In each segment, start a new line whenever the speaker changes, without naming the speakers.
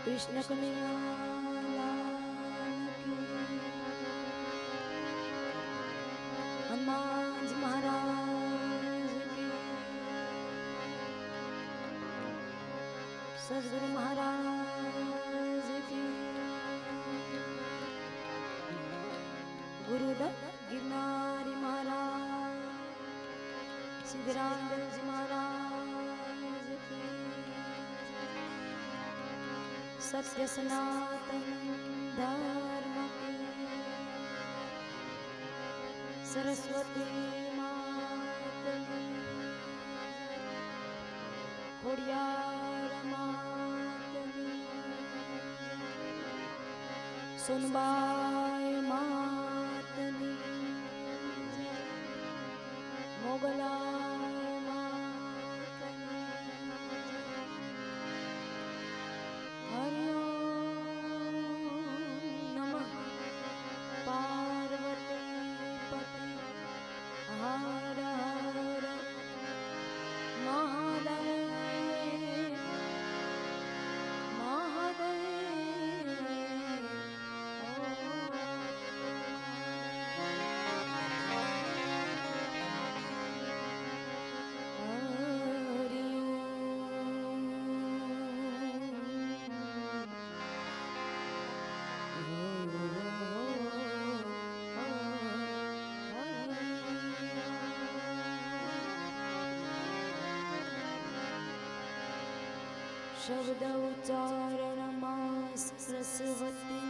कृष्ण कन्हैया हनुमान जी महाराज की सदगुरु महाराज की गुरुदत्त गिरनारी महाराज सिद्धराम जी महाराज की सत्य सनातन धर्म की सरस्वती मात की खोड़ियार मात की सुनबाई मात की मोगलाई मात की हरिओम नमः पार्वती पति हर हर महादेव महादेव शब्द उच्चारण मास सरस्वती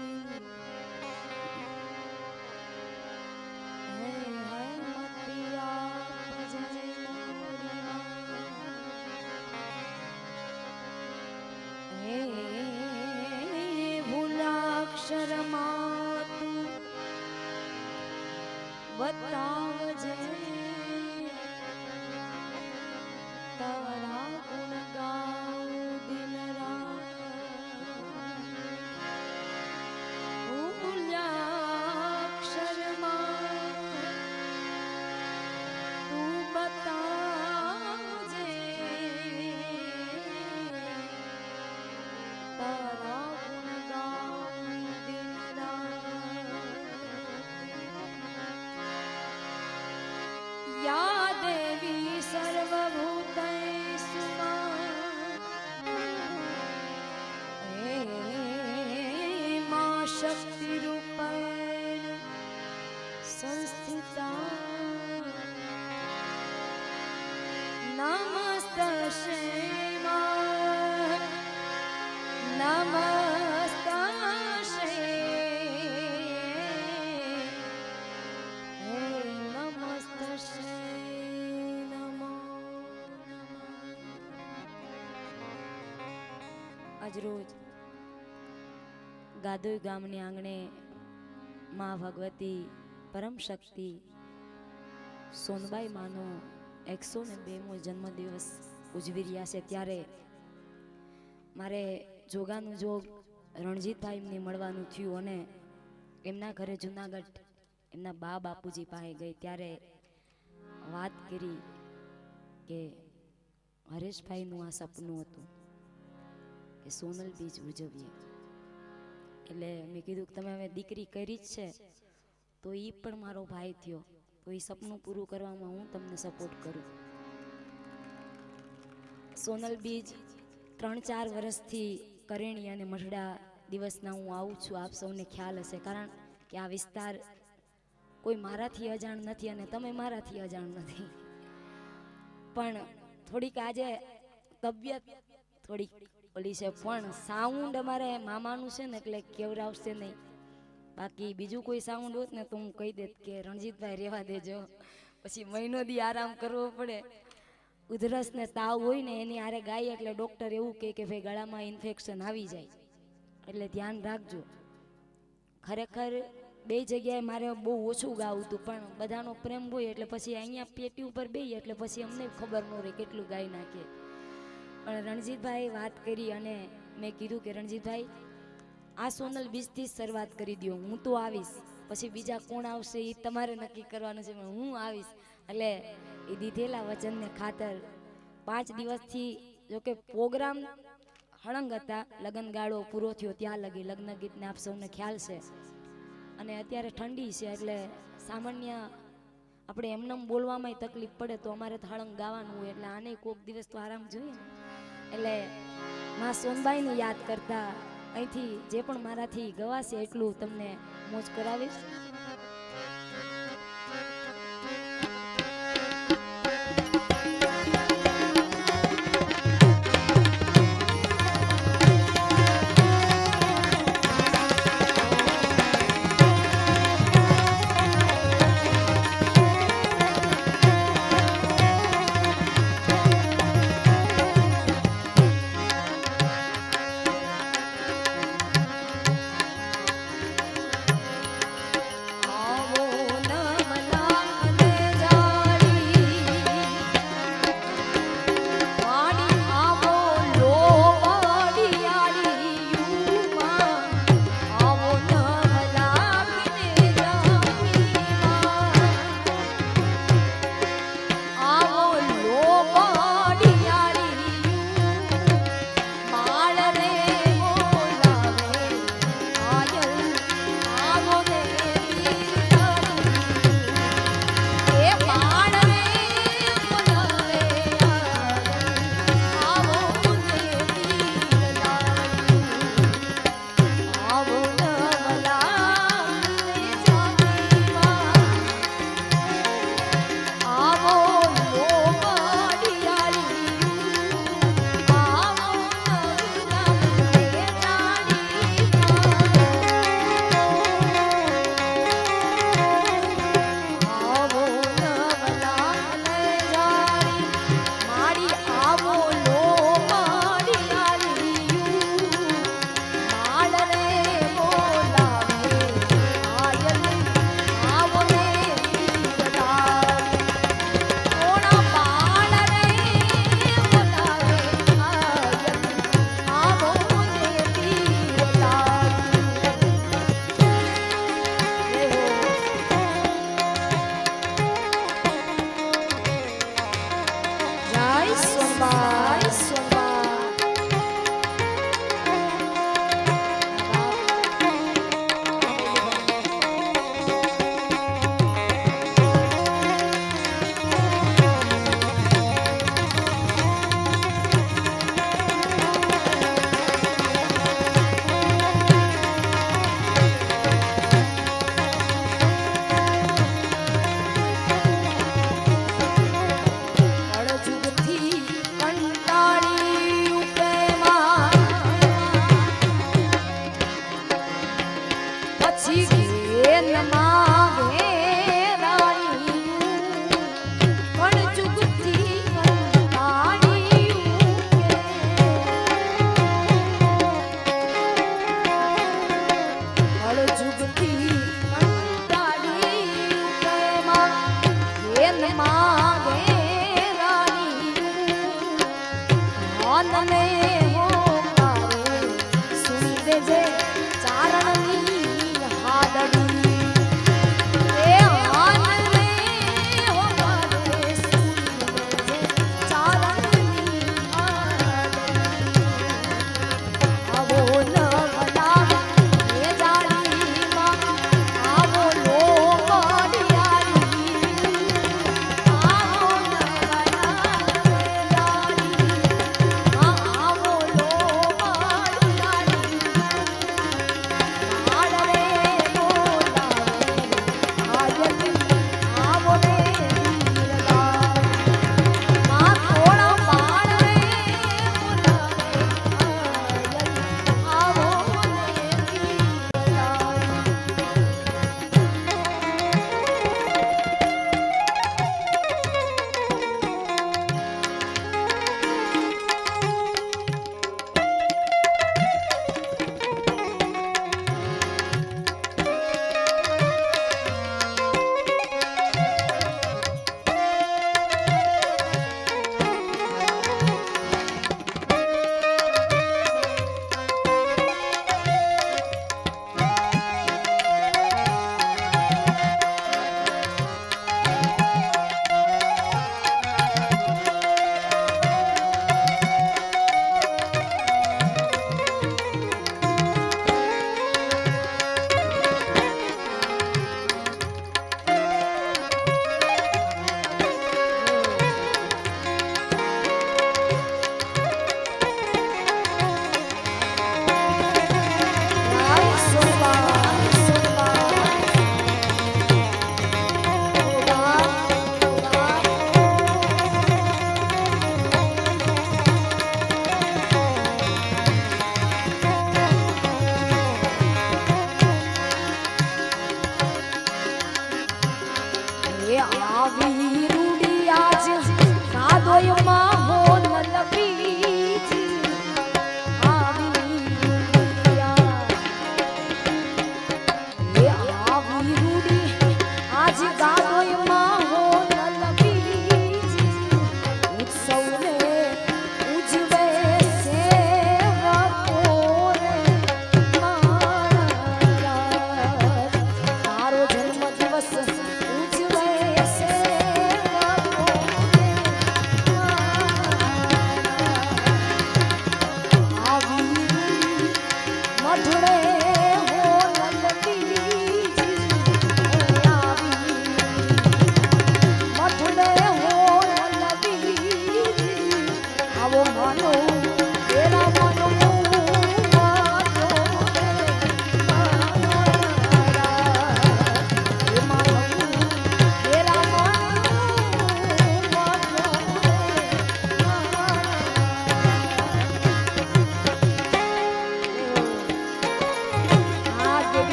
है मतिया भजन मोरिया हे भूलाक्षर मातु बतावजे तारा गुण गाऊं दिन रात भूलाक्षर मातु तू बतावजे तारा गुण गाऊं दिन रात या देवी सर्वभूतेषु मा शक्तिरूपेण संस्थिता नमस्तस्यै नमस्तस्यै नमस्तस्यै नमो આજરોજ ગાદોઈ ગામની આંગણે માં ભગવતી પરમ શક્તિ સોનબાઈ માનો 102મો જન્મદિવસ ઉજવી રહ્યા છે ત્યારે મારે જોગાનું જોગ રણજીતભાઈ એમને મળવાનું થયું અને એમના ઘરે જુનાગઢ એમના બા બાપુજી પાસે ગઈ ત્યારે વાત કરી કે હરેશભાઈનું આ સપનું હતું કે સોનલ બીજ ઉજવીએ એટલે મેં કીધું કે તમે હવે દીકરી કરી જ છે તો એ પણ મારો ભાઈ થયો તો એ સપનું પૂરું કરવામાં હું તમને સપોર્ટ કરું. સોનલ બીજ 3-4 વર્ષથી કરેણી અને મઢડા દિવસના હું આવું છું, આપ સૌને ખ્યાલ હશે, કારણ કે આ વિસ્તાર કોઈ મારાથી અજાણ નથી અને તમે મારાથી અજાણ નથી, પણ થોડીક આજે તબિયત થોડીક ઓલી છે, પણ સાઉન્ડ અમારે મામાનું છે ને એટલે કેવરાવશે નહીં. બાકી બીજું કોઈ સાઉન્ડ હોત ને તો હું કહી દેત કે રણજીતભાઈ રહેવા દેજો, પછી મહિનો દી આરામ કરવો પડે. ઉધરસ ને તાવ હોય ને એની આરે ગાય એટલે ડૉક્ટર એવું કહે કે ભાઈ ગળામાં ઇન્ફેક્શન આવી જાય એટલે ધ્યાન રાખજો. ખરેખર બે જગ્યાએ મારે બહુ ઓછું ગાવું હતું, પણ બધાનો પ્રેમ હોય એટલે પછી અહીંયા પેટી ઉપર બેહીએ એટલે પછી અમને ખબર ન રહે કેટલું ગાઈ નાખીએ. પણ રણજીતભાઈ વાત કરી અને મેં કીધું કે રણજીતભાઈ આ સોનલ બીજથી શરૂઆત કરી દો, હું તો આવીશ, પછી બીજા કોણ આવશે એ તમારે નક્કી કરવાનું છે, પણ હું આવીશ. એટલે એ દીધેલા વચનને ખાતર 5 દિવસથી જોકે પ્રોગ્રામ હળંગ હતા. લગ્નગાળો પૂરો થયો ત્યાં લગી લગ્ન ગીતને આપ સૌને ખ્યાલ છે. અને અત્યારે ઠંડી છે એટલે સામાન્ય આપણે એમનેમ બોલવામાં તકલીફ પડે તો અમારે તો હળંગ ગાવાનું હોય એટલે આને કોક દિવસ તો આરામ જોઈએ ને. એટલે માં સોનબાઈને યાદ કરતા અહીંથી જે પણ મારાથી ગવાશે એટલું તમને મોજ કરાવીશ.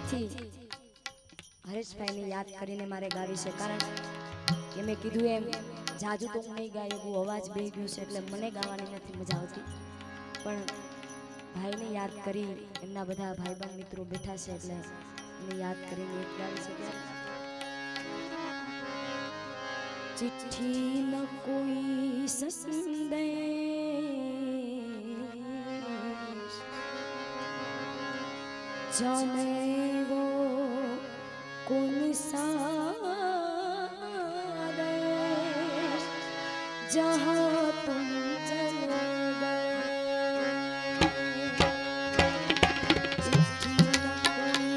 અહીંથી હરેશભાઈને યાદ કરીને મારે ગાવી છે, કારણ કે મેં કીધું એમ જાજુ તો હું નહીં ગાય, એવું અવાજ બે ગયું છે એટલે મને ગાવાની નથી મજા આવતી, પણ ભાઈને યાદ કરી, એમના બધા ભાઈબંધ મિત્રો બેઠા છે એટલે એને યાદ કરીને એક ગાવી છે. चिट्ठी न कोई संदेश जाने वो कौन सा देश जहाँ तुम चले गए. चिट्ठी न कोई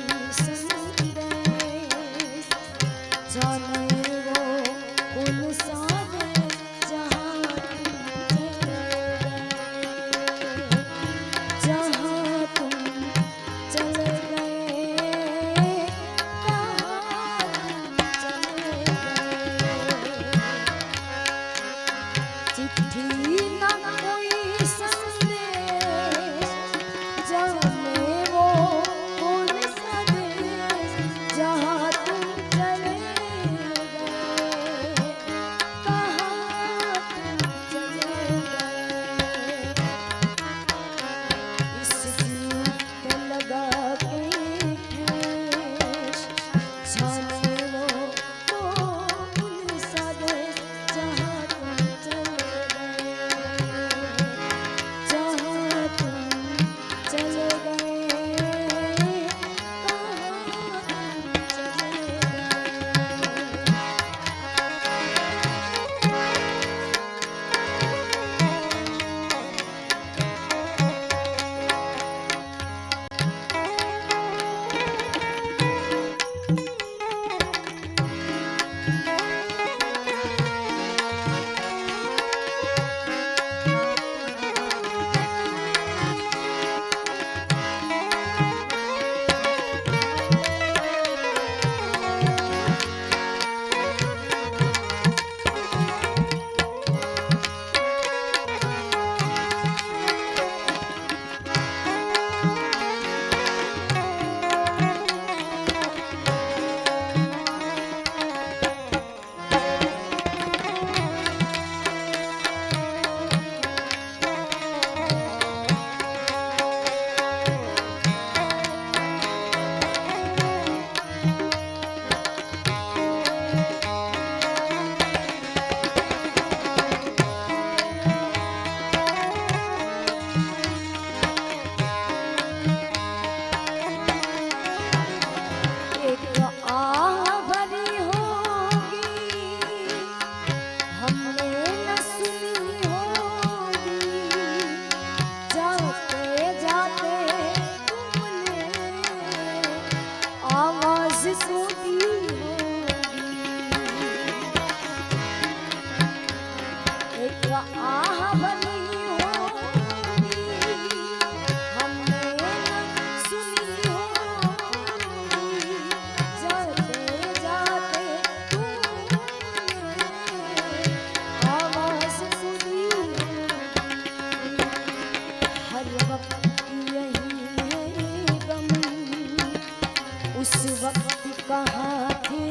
संदेश जाने उस वक्त कहाँ थे